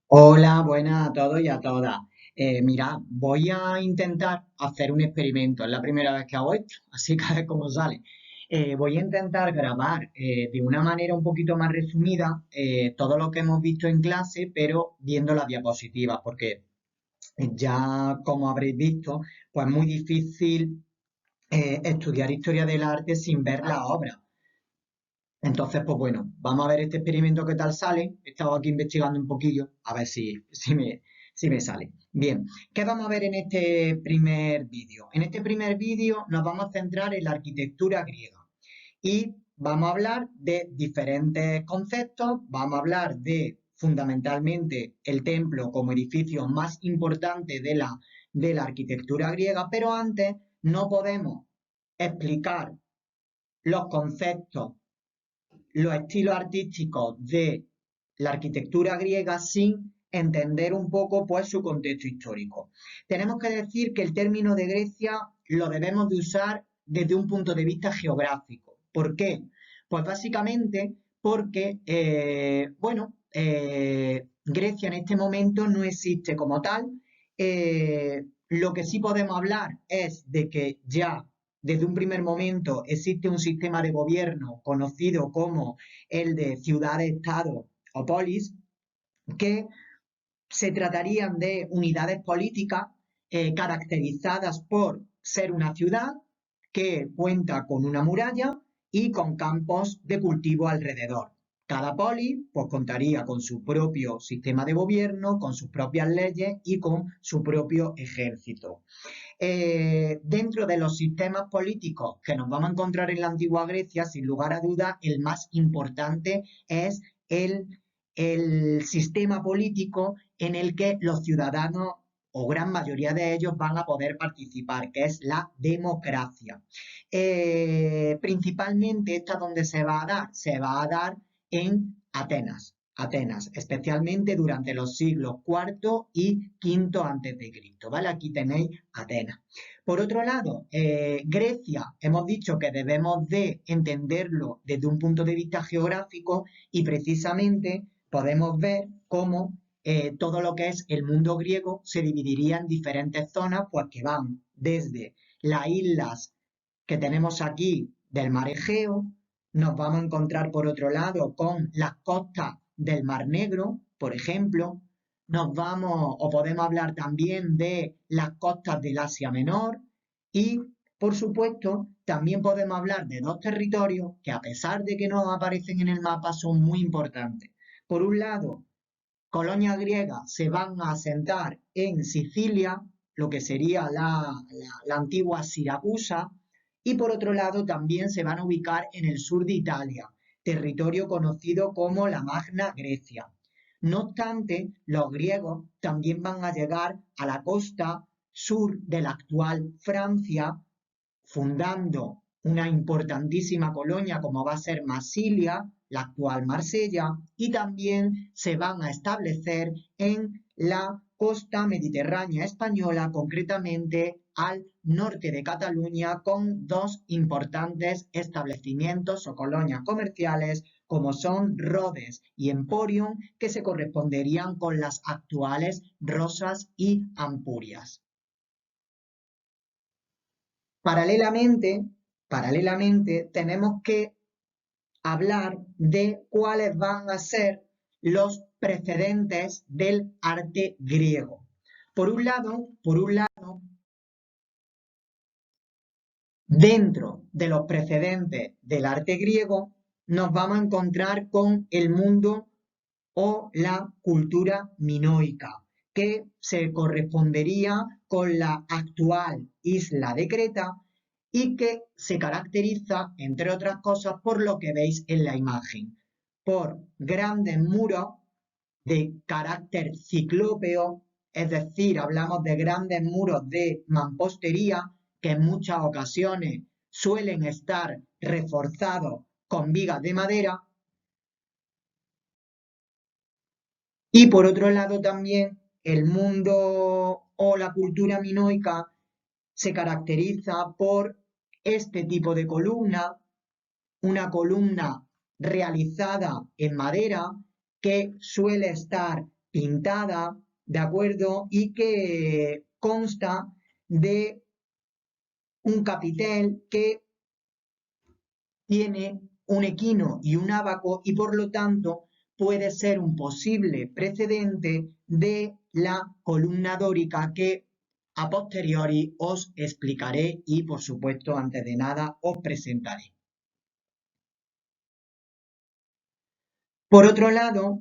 Hola, buenas a todos y a todas. Mira, voy a intentar hacer un experimento. Es la primera vez que hago esto, así que a ver cómo sale. Voy a intentar grabar de una manera un poquito más resumida todo lo que hemos visto en clase, pero viendo las diapositivas, porque ya como habréis visto, pues es muy difícil estudiar historia del arte sin ver la obra. Entonces, pues bueno, vamos a ver este experimento qué tal sale. He estado aquí investigando un poquillo, a ver si me sale. Bien, ¿qué vamos a ver en este primer vídeo? En este primer vídeo nos vamos a centrar en la arquitectura griega y vamos a hablar de diferentes conceptos, vamos a hablar de fundamentalmente el templo como edificio más importante de la arquitectura griega, pero antes no podemos explicar los conceptos, los estilos artísticos de la arquitectura griega sin entender un poco pues su contexto histórico. Tenemos que decir que el término de Grecia lo debemos de usar desde un punto de vista geográfico. ¿Por qué? Pues básicamente porque, Grecia en este momento no existe como tal. Lo que sí podemos hablar es de que ya desde un primer momento existe un sistema de gobierno conocido como el de ciudad-estado o polis, que se tratarían de unidades políticas caracterizadas por ser una ciudad que cuenta con una muralla y con campos de cultivo alrededor. Cada poli pues, contaría con su propio sistema de gobierno, con sus propias leyes y con su propio ejército. Dentro de los sistemas políticos que nos vamos a encontrar en la antigua Grecia, sin lugar a dudas, el más importante es el sistema político en el que los ciudadanos o gran mayoría de ellos van a poder participar, que es la democracia. Principalmente, ¿esta donde se va a dar? Se va a dar en Atenas, especialmente durante los siglos IV y V antes de Cristo, ¿vale? Aquí tenéis Atenas. Por otro lado, Grecia, hemos dicho que debemos de entenderlo desde un punto de vista geográfico y precisamente podemos ver cómo todo lo que es el mundo griego se dividiría en diferentes zonas, pues que van desde las islas que tenemos aquí del mar Egeo, nos vamos a encontrar por otro lado con las costas del Mar Negro, por ejemplo, nos vamos o podemos hablar también de las costas del Asia Menor y, por supuesto, también podemos hablar de dos territorios que a pesar de que no aparecen en el mapa son muy importantes. Por un lado, colonias griegas se van a asentar en Sicilia, lo que sería la antigua Siracusa, y por otro lado también se van a ubicar en el sur de Italia, territorio conocido como la Magna Grecia. No obstante, los griegos también van a llegar a la costa sur de la actual Francia, fundando una importantísima colonia como va a ser Masilia, la actual Marsella, y también se van a establecer en la costa mediterránea española, concretamente al norte de Cataluña, con dos importantes establecimientos o colonias comerciales como son Rhodes y Emporium, que se corresponderían con las actuales Rosas y Ampurias. Paralelamente, paralelamente, tenemos que hablar de cuáles van a ser los precedentes del arte griego. Por un lado, dentro de los precedentes del arte griego, nos vamos a encontrar con el mundo o la cultura minoica, que se correspondería con la actual isla de Creta y que se caracteriza, entre otras cosas, por lo que veis en la imagen, por grandes muros de carácter ciclópeo, es decir, hablamos de grandes muros de mampostería que en muchas ocasiones suelen estar reforzados con vigas de madera. Y por otro lado también el mundo o la cultura minoica se caracteriza por este tipo de columna, una columna realizada en madera que suele estar pintada, ¿de acuerdo? Y que consta de un capitel que tiene un equino y un ábaco y por lo tanto puede ser un posible precedente de la columna dórica que a posteriori os explicaré y por supuesto antes de nada os presentaré. Por otro lado,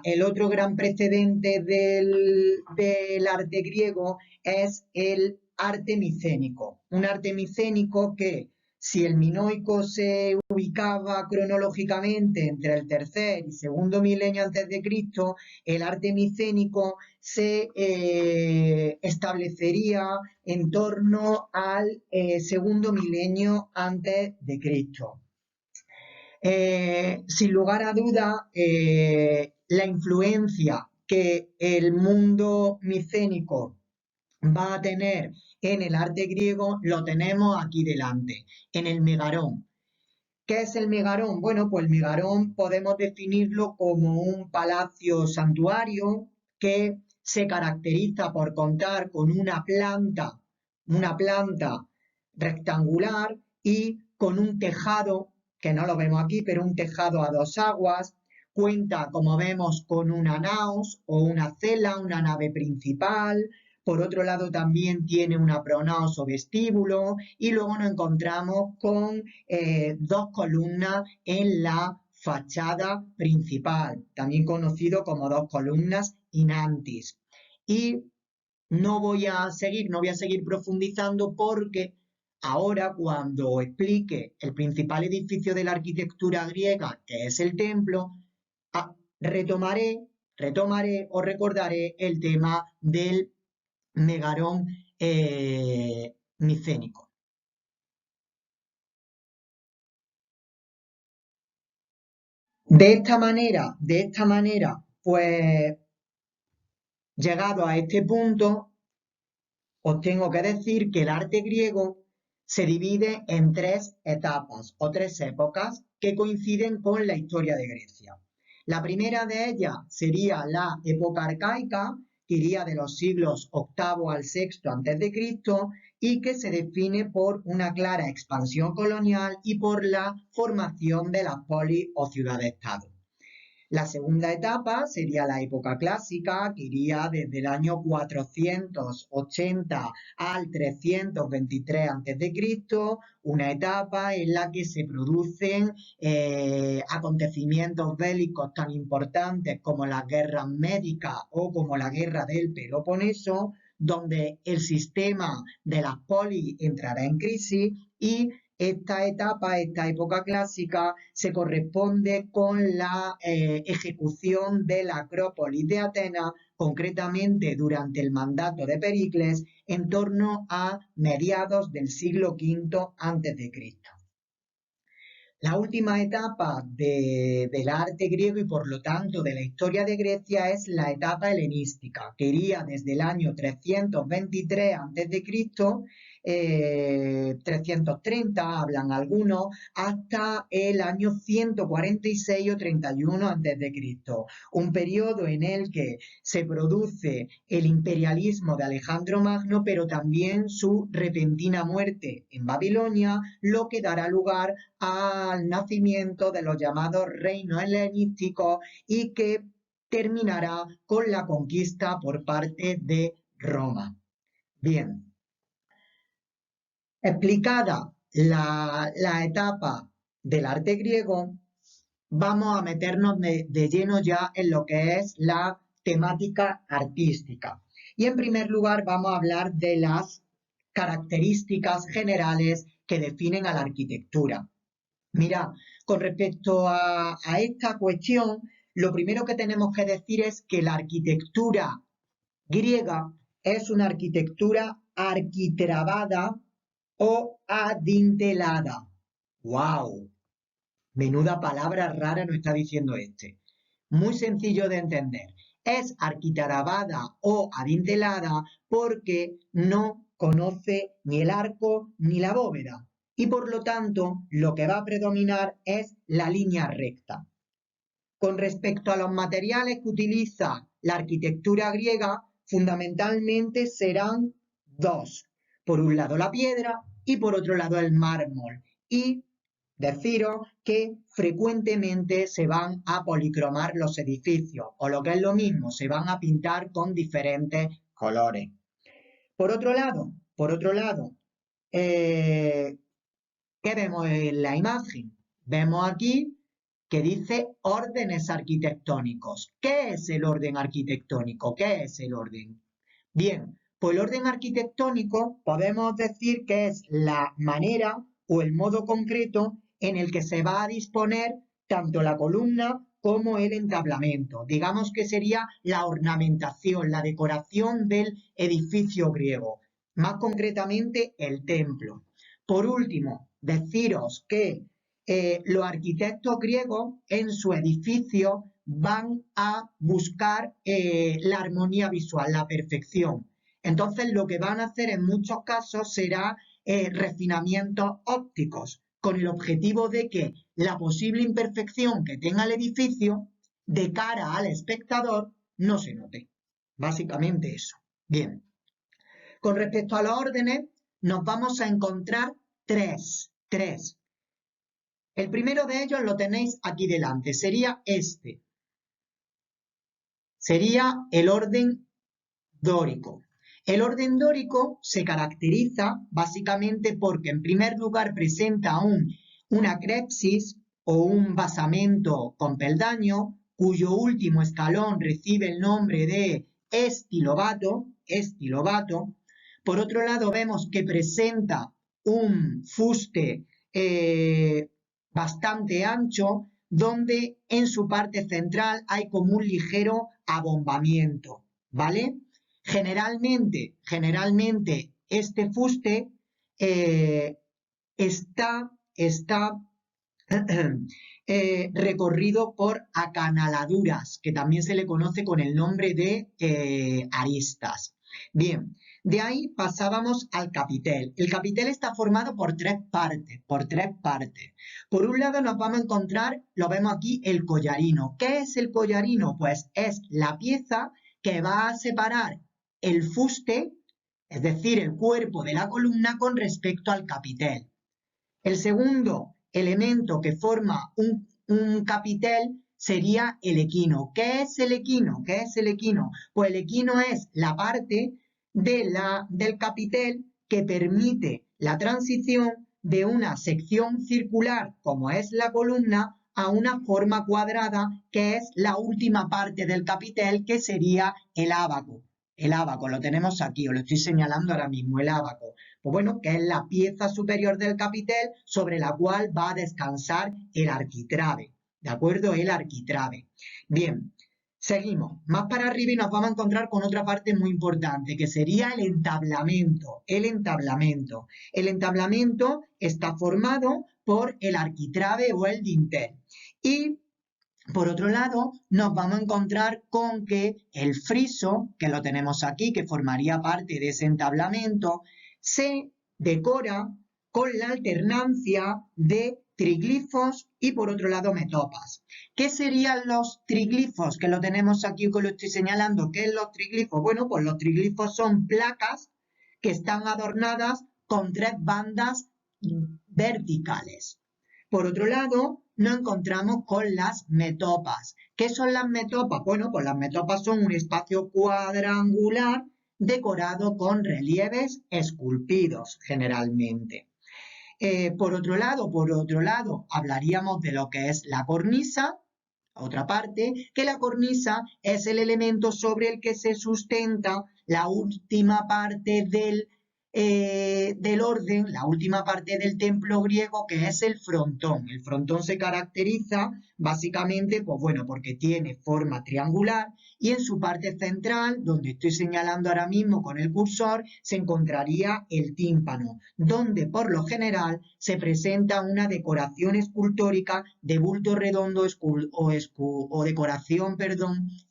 el otro gran precedente del arte griego es el arte micénico. Un arte micénico que, si el minoico se ubicaba cronológicamente entre el tercer y segundo milenio antes de Cristo, el arte micénico se establecería en torno al segundo milenio antes de Cristo. Sin lugar a duda, la influencia que el mundo micénico va a tener en el arte griego lo tenemos aquí delante, en el megarón. ¿Qué es el megarón? Bueno, pues el megarón podemos definirlo como un palacio santuario que se caracteriza por contar con una planta rectangular y con un tejado, que no lo vemos aquí, pero un tejado a dos aguas. Cuenta, como vemos, con una naos o una cela, una nave principal. Por otro lado, también tiene una pronaos o vestíbulo. Y luego nos encontramos con dos columnas en la fachada principal, también conocido como dos columnas inantis. Y no voy a seguir profundizando porque ahora cuando explique el principal edificio de la arquitectura griega, que es el templo, retomaré o recordaré el tema del megarón micénico. De esta manera, pues llegado a este punto, os tengo que decir que el arte griego se divide en tres etapas o tres épocas que coinciden con la historia de Grecia. La primera de ellas sería la época arcaica, que iría de los siglos VIII al VI a.C. y que se define por una clara expansión colonial y por la formación de las polis o ciudades-estado. La segunda etapa sería la época clásica, que iría desde el año 480 al 323 a.C., una etapa en la que se producen acontecimientos bélicos tan importantes como las guerras médicas o como la guerra del Peloponeso, donde el sistema de las polis entrará en crisis y esta época clásica, se corresponde con la ejecución de la Acrópolis de Atenas, concretamente durante el mandato de Pericles, en torno a mediados del siglo V a.C. La última etapa del arte griego y por lo tanto de la historia de Grecia es la etapa helenística, que iría desde el año 323 a.C., 330 hablan algunos, hasta el año 146 o 31 a.C., un periodo en el que se produce el imperialismo de Alejandro Magno, pero también su repentina muerte en Babilonia, lo que dará lugar al nacimiento de los llamados reinos helenísticos y que terminará con la conquista por parte de Roma. Bien, explicada la etapa del arte griego, vamos a meternos de lleno ya en lo que es la temática artística. Y en primer lugar vamos a hablar de las características generales que definen a la arquitectura. Mira, con respecto a esta cuestión, lo primero que tenemos que decir es que la arquitectura griega es una arquitectura arquitrabada o adintelada. ¡Wow! Menuda palabra rara nos está diciendo este. Muy sencillo de entender. Es arquitrabada o adintelada porque no conoce ni el arco ni la bóveda. Y por lo tanto, lo que va a predominar es la línea recta. Con respecto a los materiales que utiliza la arquitectura griega, fundamentalmente serán dos. Por un lado la piedra y por otro lado el mármol. Y deciros que frecuentemente se van a policromar los edificios, o lo que es lo mismo, se van a pintar con diferentes colores. Por otro lado, ¿qué vemos en la imagen? Vemos aquí que dice órdenes arquitectónicos. ¿Qué es el orden arquitectónico? ¿Qué es el orden? Bien, pues el orden arquitectónico podemos decir que es la manera o el modo concreto en el que se va a disponer tanto la columna como el entablamento. Digamos que sería la ornamentación, la decoración del edificio griego, más concretamente el templo. Por último, deciros que los arquitectos griegos en su edificio van a buscar la armonía visual, la perfección. Entonces, lo que van a hacer en muchos casos será refinamientos ópticos, con el objetivo de que la posible imperfección que tenga el edificio de cara al espectador no se note. Básicamente eso. Bien. Con respecto a los órdenes, nos vamos a encontrar tres. El primero de ellos lo tenéis aquí delante, sería este. Sería el orden dórico. El orden dórico se caracteriza básicamente porque en primer lugar presenta una crepsis o un basamento con peldaño, cuyo último escalón recibe el nombre de estilobato. Por otro lado vemos que presenta un fuste bastante ancho, donde en su parte central hay como un ligero abombamiento, ¿vale? Generalmente este fuste está recorrido por acanaladuras, que también se le conoce con el nombre de aristas. Bien, de ahí pasábamos al capitel. El capitel está formado por tres partes. Por un lado nos vamos a encontrar, lo vemos aquí, el collarino. ¿Qué es el collarino? Pues es la pieza que va a separar el fuste, es decir, el cuerpo de la columna con respecto al capitel. El segundo elemento que forma un capitel sería el equino. ¿Qué es el equino? Pues el equino es la parte del capitel que permite la transición de una sección circular, como es la columna, a una forma cuadrada, que es la última parte del capitel, que sería el ábaco. El ábaco lo tenemos aquí, os lo estoy señalando ahora mismo, el ábaco. Pues bueno, que es la pieza superior del capitel sobre la cual va a descansar el arquitrabe, ¿de acuerdo? El arquitrabe. Bien, seguimos. Más para arriba y nos vamos a encontrar con otra parte muy importante, que sería el entablamento. El entablamento está formado por el arquitrabe o el dintel. Y por otro lado, nos vamos a encontrar con que el friso, que lo tenemos aquí, que formaría parte de ese entablamento, se decora con la alternancia de triglifos y por otro lado metopas. ¿Qué serían los triglifos? Que lo tenemos aquí, que lo estoy señalando. ¿Qué es los triglifos? Bueno, pues los triglifos son placas que están adornadas con tres bandas verticales. Por otro lado, nos encontramos con las metopas. ¿Qué son las metopas? Bueno, pues las metopas son un espacio cuadrangular decorado con relieves esculpidos generalmente. Por otro lado, hablaríamos de lo que es la cornisa, otra parte, que la cornisa es el elemento sobre el que se sustenta la última parte del orden, la última parte del templo griego, que es el frontón. El frontón se caracteriza básicamente, pues bueno, porque tiene forma triangular y en su parte central, donde estoy señalando ahora mismo con el cursor, se encontraría el tímpano, donde por lo general se presenta una decoración escultórica de bulto redondo o decoración,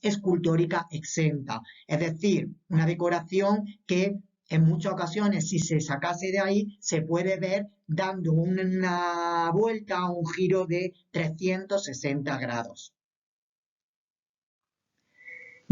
escultórica exenta. Es decir, una decoración que en muchas ocasiones, si se sacase de ahí, se puede ver dando una vuelta, un giro de 360 grados.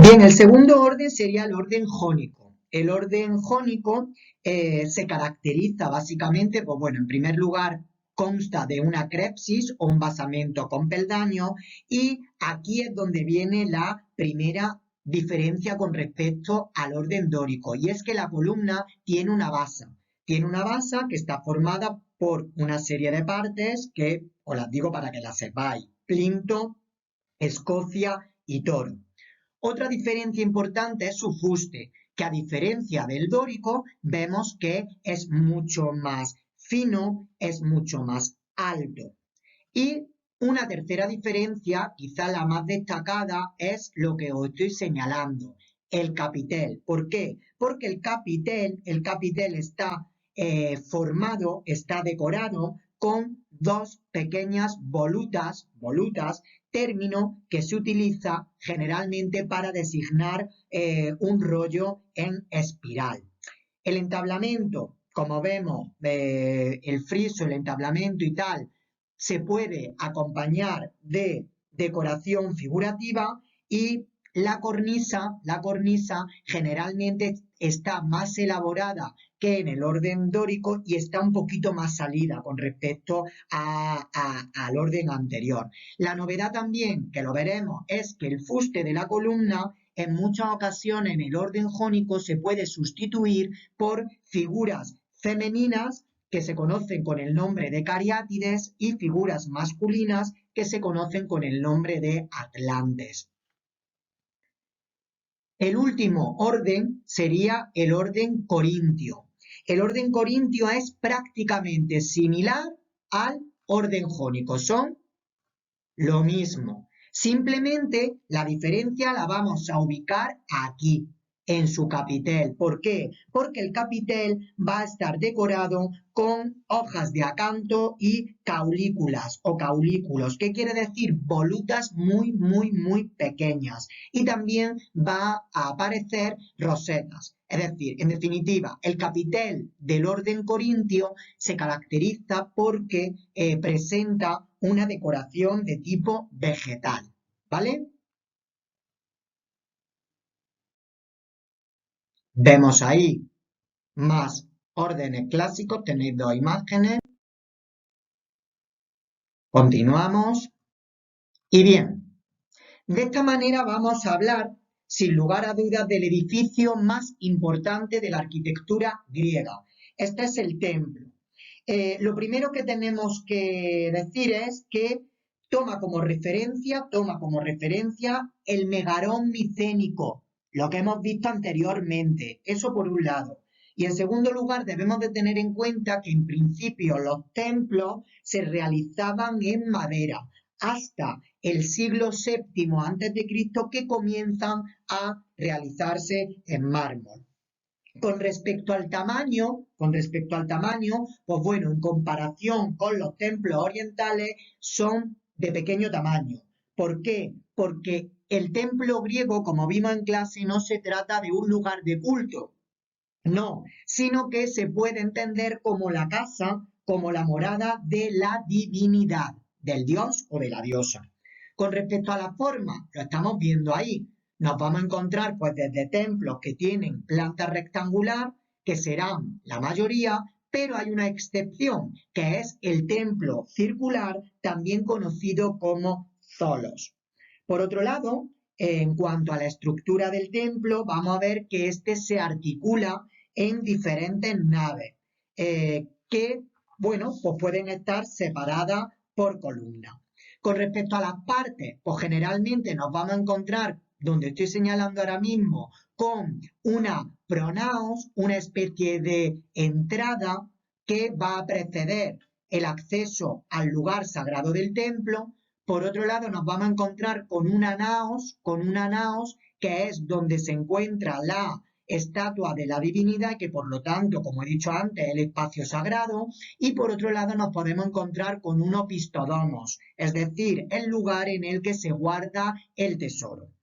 Bien, el segundo orden sería el orden jónico. El orden jónico se caracteriza básicamente, pues bueno, en primer lugar, consta de una crepsis o un basamento con peldaño y aquí es donde viene la primera diferencia con respecto al orden dórico y es que la columna tiene una base. Tiene una base que está formada por una serie de partes que os las digo para que las sepáis. Plinto, Escocia y Toro. Otra diferencia importante es su fuste, que a diferencia del dórico, vemos que es mucho más fino, es mucho más alto. Y una tercera diferencia, quizá la más destacada, es lo que os estoy señalando, el capitel. ¿Por qué? Porque el capitel está formado, está decorado con dos pequeñas volutas, término que se utiliza generalmente para designar un rollo en espiral. El entablamento, como vemos, el friso, el entablamento y tal, se puede acompañar de decoración figurativa y la cornisa generalmente está más elaborada que en el orden dórico y está un poquito más salida con respecto al orden anterior. La novedad también, que lo veremos, es que el fuste de la columna en muchas ocasiones en el orden jónico se puede sustituir por figuras femeninas que se conocen con el nombre de cariátides y figuras masculinas que se conocen con el nombre de atlantes. El último orden sería el orden corintio. El orden corintio es prácticamente similar al orden jónico, son lo mismo. Simplemente la diferencia la vamos a ubicar aquí, en su capitel. ¿Por qué? Porque el capitel va a estar decorado con hojas de acanto y caulículas o caulículos, que quiere decir volutas muy pequeñas. Y también va a aparecer rosetas. Es decir, en definitiva, el capitel del orden corintio se caracteriza porque presenta una decoración de tipo vegetal, ¿vale? Vemos ahí más órdenes clásicos, tenéis dos imágenes, continuamos. Y bien, de esta manera vamos a hablar, sin lugar a dudas, del edificio más importante de la arquitectura griega. Este es el templo. Lo primero que tenemos que decir es que toma como referencia el megarón micénico, lo que hemos visto anteriormente, eso por un lado. Y en segundo lugar, debemos de tener en cuenta que en principio los templos se realizaban en madera hasta el siglo VII a.C. que comienzan a realizarse en mármol. Con respecto al tamaño, pues bueno, en comparación con los templos orientales, son de pequeño tamaño. ¿Por qué? Porque el templo griego, como vimos en clase, no se trata de un lugar de culto, no, sino que se puede entender como la casa, como la morada de la divinidad, del dios o de la diosa. Con respecto a la forma, lo estamos viendo ahí. Nos vamos a encontrar pues desde templos que tienen planta rectangular, que serán la mayoría, pero hay una excepción, que es el templo circular, también conocido como zolos. Por otro lado, en cuanto a la estructura del templo, vamos a ver que este se articula en diferentes naves que, bueno, pues pueden estar separadas por columnas. Con respecto a las partes, pues generalmente nos vamos a encontrar, donde estoy señalando ahora mismo, con una pronaos, una especie de entrada que va a preceder el acceso al lugar sagrado del templo. Por otro lado, nos vamos a encontrar con una naos que es donde se encuentra la estatua de la divinidad, que por lo tanto, como he dicho antes, es el espacio sagrado, y por otro lado nos podemos encontrar con un opistodomos, es decir, el lugar en el que se guarda el tesoro.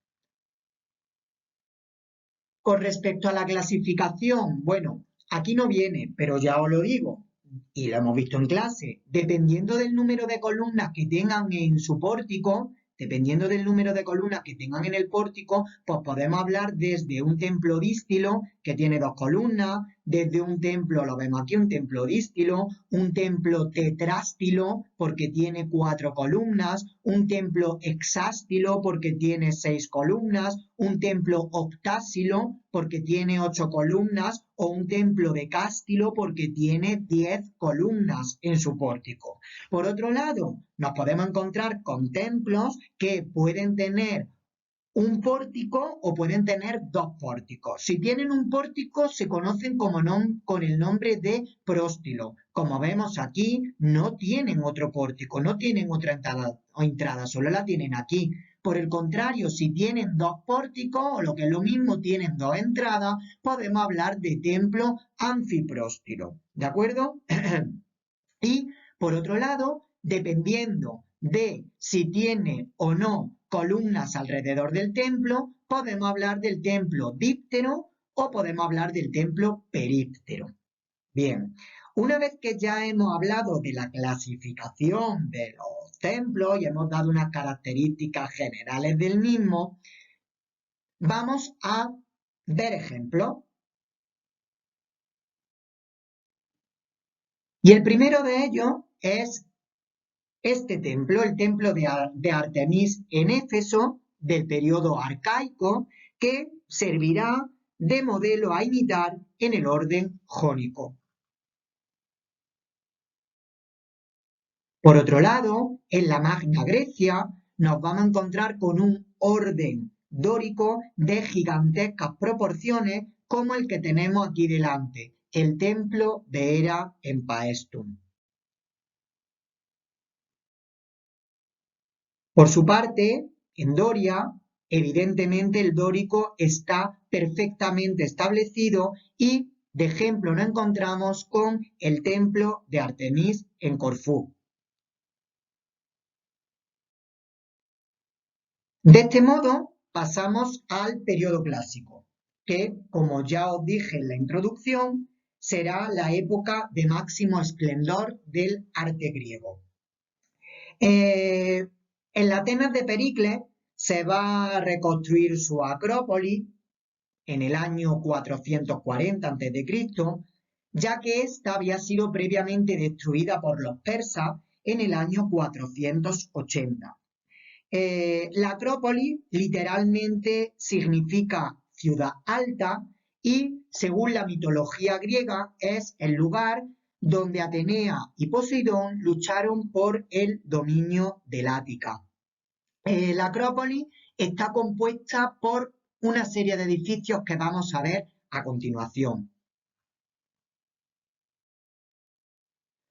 Con respecto a la clasificación, bueno, aquí no viene, pero ya os lo digo, y lo hemos visto en clase, dependiendo del número de columnas que tengan en su pórtico, dependiendo del número de columnas que tengan en el pórtico, pues podemos hablar desde un templo dístilo que tiene 2 columnas, desde un templo, lo vemos aquí, un templo dístilo, un templo tetrástilo porque tiene 4 columnas, un templo hexástilo porque tiene 6 columnas, un templo octástilo porque tiene 8 columnas o un templo decástilo porque tiene 10 columnas en su pórtico. Por otro lado, nos podemos encontrar con templos que pueden tener un pórtico o pueden tener 2 pórticos. Si tienen un pórtico se conocen con el nombre de próstilo. Como vemos aquí, no tienen otro pórtico, no tienen otra entrada, solo la tienen aquí. Por el contrario, si tienen 2 pórticos, o lo que es lo mismo, tienen 2 entradas, podemos hablar de templo anfipróstilo. ¿De acuerdo? Y, por otro lado, dependiendo de si tiene o no columnas alrededor del templo, podemos hablar del templo díptero o podemos hablar del templo períptero. Bien, una vez que ya hemos hablado de la clasificación de los templos y hemos dado unas características generales del mismo, vamos a ver ejemplos. Y el primero de ellos es este templo, el templo de Artemis en Éfeso, del periodo arcaico, que servirá de modelo a imitar en el orden jónico. Por otro lado, en la Magna Grecia nos vamos a encontrar con un orden dórico de gigantescas proporciones como el que tenemos aquí delante, el templo de Hera en Paestum. Por su parte, en Doria, evidentemente el dórico está perfectamente establecido y de ejemplo nos encontramos con el templo de Artemis en Corfú. De este modo pasamos al periodo clásico, que, como ya os dije en la introducción, será la época de máximo esplendor del arte griego. En la Atenas de Pericles se va a reconstruir su acrópolis en el año 440 a.C., ya que ésta había sido previamente destruida por los persas en el año 480. La Acrópolis literalmente significa ciudad alta y, según la mitología griega, es el lugar donde Atenea y Poseidón lucharon por el dominio del Ática. La Acrópolis está compuesta por una serie de edificios que vamos a ver a continuación.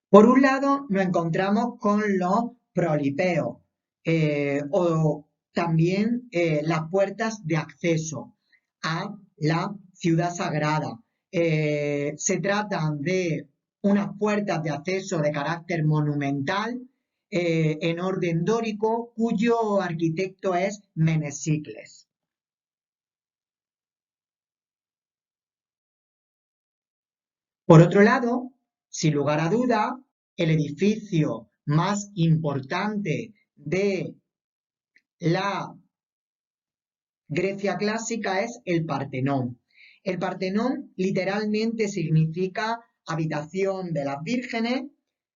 Por un lado, nos encontramos con los prolipeos o también las puertas de acceso a la ciudad sagrada. Se tratan de unas puertas de acceso de carácter monumental en orden dórico, cuyo arquitecto es Menesicles. Por otro lado, sin lugar a duda, el edificio más importante de la Grecia clásica es el Partenón. El Partenón literalmente significa habitación de las vírgenes,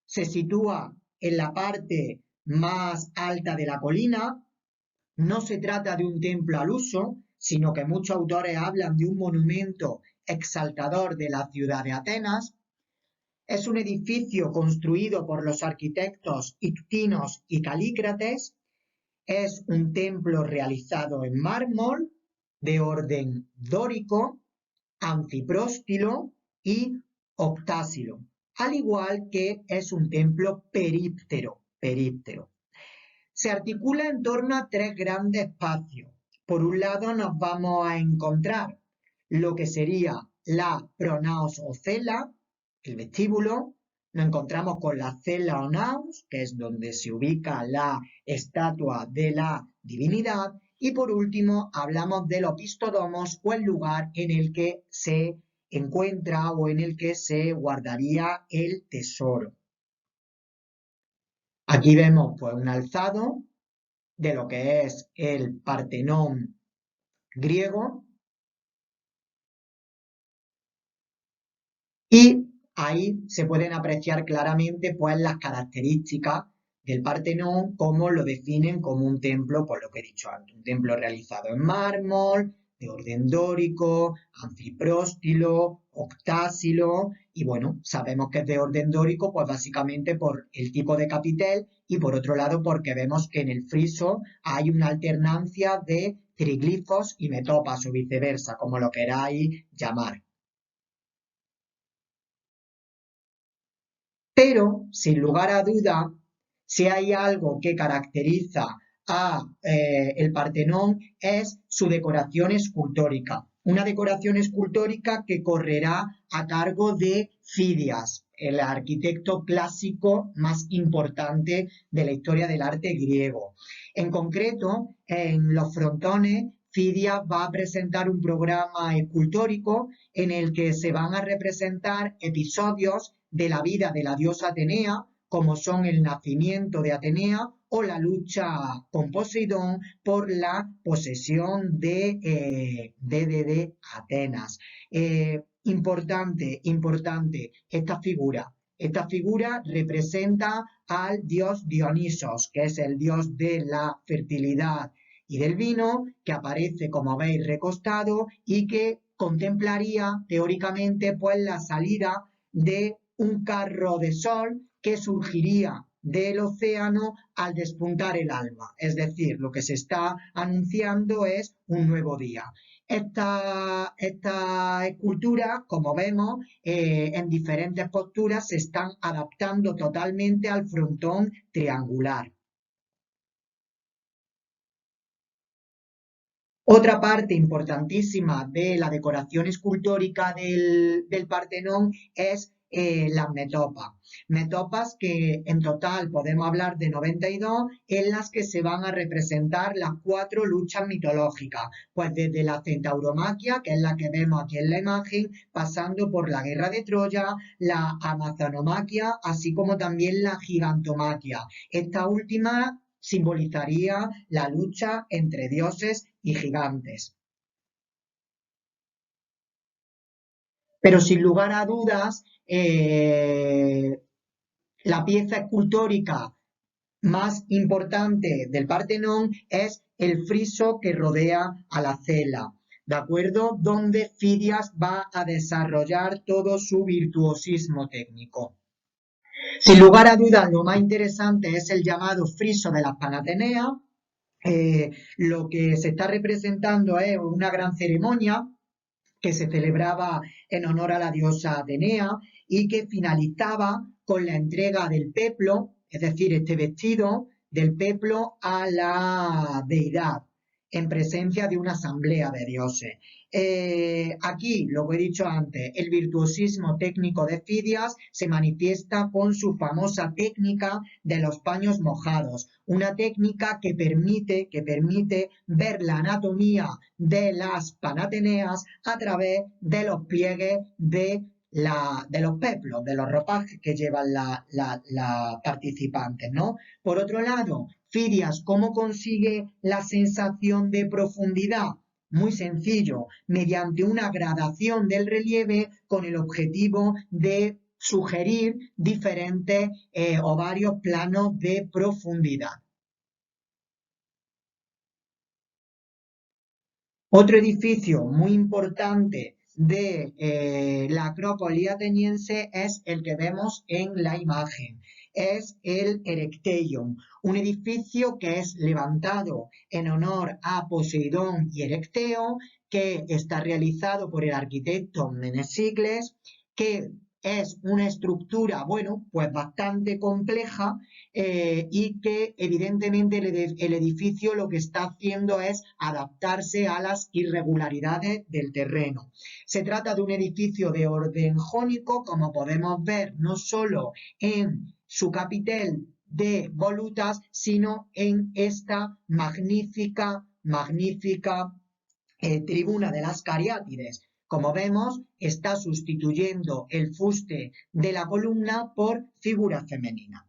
se sitúa en la parte más alta de la colina. No se trata de un templo al uso, sino que muchos autores hablan de un monumento exaltador de la ciudad de Atenas. Es un edificio construido por los arquitectos Ictinos y Calícrates. Es un templo realizado en mármol de orden dórico, anfipróstilo y octásilo, al igual que es un templo períptero. Se articula en torno a 3 grandes espacios. Por un lado nos vamos a encontrar lo que sería la pronaos o cela, el vestíbulo. Nos encontramos con la cela o naos, que es donde se ubica la estatua de la divinidad. Y por último hablamos del opistodomos o el lugar en el que se encuentra o en el que se guardaría el tesoro. Aquí vemos pues un alzado de lo que es el Partenón griego, y ahí se pueden apreciar claramente pues las características del Partenón, como lo definen como un templo, por lo que he dicho antes, un templo realizado en mármol, de orden dórico, anfipróstilo, octásilo, y bueno, sabemos que es de orden dórico, pues básicamente por el tipo de capitel, y por otro lado porque vemos que en el friso hay una alternancia de triglifos y metopas o viceversa, como lo queráis llamar. Pero, sin lugar a duda, si hay algo que caracteriza a el Partenón es su decoración escultórica. Una decoración escultórica que correrá a cargo de Fidias, el arquitecto clásico más importante de la historia del arte griego. En concreto, en los frontones, Fidias va a presentar un programa escultórico en el que se van a representar episodios de la vida de la diosa Atenea, como son el nacimiento de Atenea o la lucha con Poseidón por la posesión de Atenas. Importante, esta figura. Esta figura representa al dios Dionisos, que es el dios de la fertilidad y del vino, que aparece, como veis, recostado y que contemplaría teóricamente pues la salida de un carro de sol que surgiría del océano al despuntar el alba. Es decir, lo que se está anunciando es un nuevo día. Esta escultura, como vemos, en diferentes posturas se están adaptando totalmente al frontón triangular. Otra parte importantísima de la decoración escultórica del Partenón es las metopas. Metopas que en total podemos hablar de 92, en las que se van a representar las 4 luchas mitológicas, pues desde la centauromaquia, que es la que vemos aquí en la imagen, pasando por la guerra de Troya, la amazonomaquia, así como también la gigantomaquia. Esta última simbolizaría la lucha entre dioses y gigantes. Pero sin lugar a dudas, la pieza escultórica más importante del Partenón es el friso que rodea a la cela, ¿de acuerdo? Donde Fidias va a desarrollar todo su virtuosismo técnico. Sin lugar a dudas, lo más interesante es el llamado friso de las Panateneas. Lo que se está representando es una gran ceremonia que se celebraba en honor a la diosa Atenea y que finalizaba con la entrega del peplo, es decir, este vestido del peplo a la deidad en presencia de una asamblea de dioses. Aquí, lo que he dicho antes, el virtuosismo técnico de Fidias se manifiesta con su famosa técnica de los paños mojados, una técnica que permite ver la anatomía de las panateneas a través de los pliegues de los peplos, de los ropajes que llevan las participantes, ¿no? Por otro lado, Fidias, ¿cómo consigue la sensación de profundidad? Muy sencillo, mediante una gradación del relieve con el objetivo de sugerir diferentes o varios planos de profundidad. Otro edificio muy importante de la Acrópolis ateniense es el que vemos en la imagen. Es el Erecteion, un edificio que es levantado en honor a Poseidón y Erecteo, que está realizado por el arquitecto Menesikles, que es una estructura, bueno, pues bastante compleja, y que evidentemente el edificio lo que está haciendo es adaptarse a las irregularidades del terreno. Se trata de un edificio de orden jónico, como podemos ver no solo en su capitel de volutas, sino en esta magnífica tribuna de las Cariátides. Como vemos, está sustituyendo el fuste de la columna por figura femenina.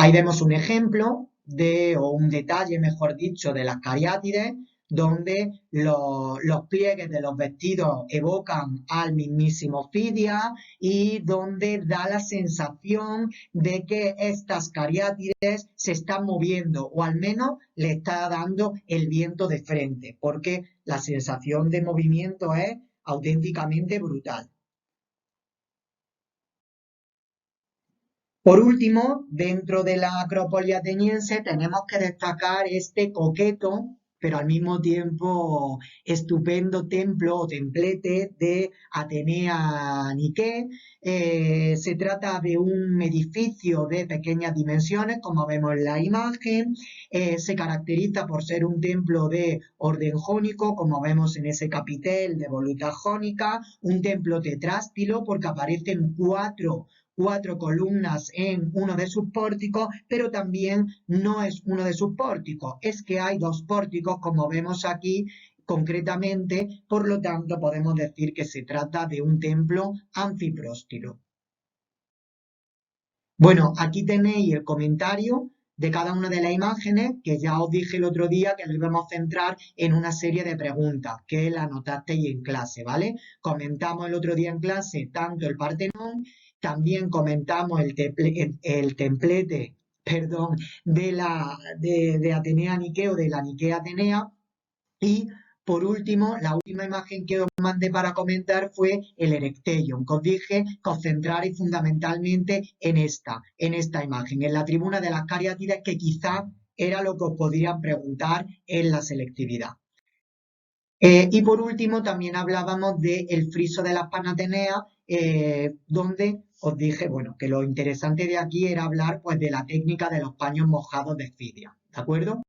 Ahí vemos un ejemplo o un detalle, mejor dicho, de las cariátides, donde los pliegues de los vestidos evocan al mismísimo Fidia y donde da la sensación de que estas cariátides se están moviendo o al menos le está dando el viento de frente, porque la sensación de movimiento es auténticamente brutal. Por último, dentro de la Acrópolis ateniense tenemos que destacar este coqueto, pero al mismo tiempo estupendo templo o templete de Atenea Nike. Se trata de un edificio de pequeñas dimensiones, como vemos en la imagen. Se caracteriza por ser un templo de orden jónico, como vemos en ese capitel de voluta jónica, un templo tetrástilo porque aparecen cuatro columnas en uno de sus pórticos, pero también no es uno de sus pórticos, es que hay dos pórticos, como vemos aquí concretamente, por lo tanto podemos decir que se trata de un templo anfipróstilo. Bueno, aquí tenéis el comentario de cada una de las imágenes, que ya os dije el otro día que lo íbamos a centrar en una serie de preguntas, que la anotasteis en clase, ¿vale? Comentamos el otro día en clase tanto el Partenón, también comentamos el templete, perdón, de Atenea Niqueo, de la Niquea Atenea, y por último, la última imagen que os mandé para comentar fue el Erecteion, que os dije que os centrarais fundamentalmente en esta imagen, en la tribuna de las cariátides, que quizá era lo que os podrían preguntar en la selectividad. Y por último, también hablábamos del friso de las Panateneas, donde os dije, bueno, que lo interesante de aquí era hablar pues de la técnica de los paños mojados de Fidia, ¿de acuerdo?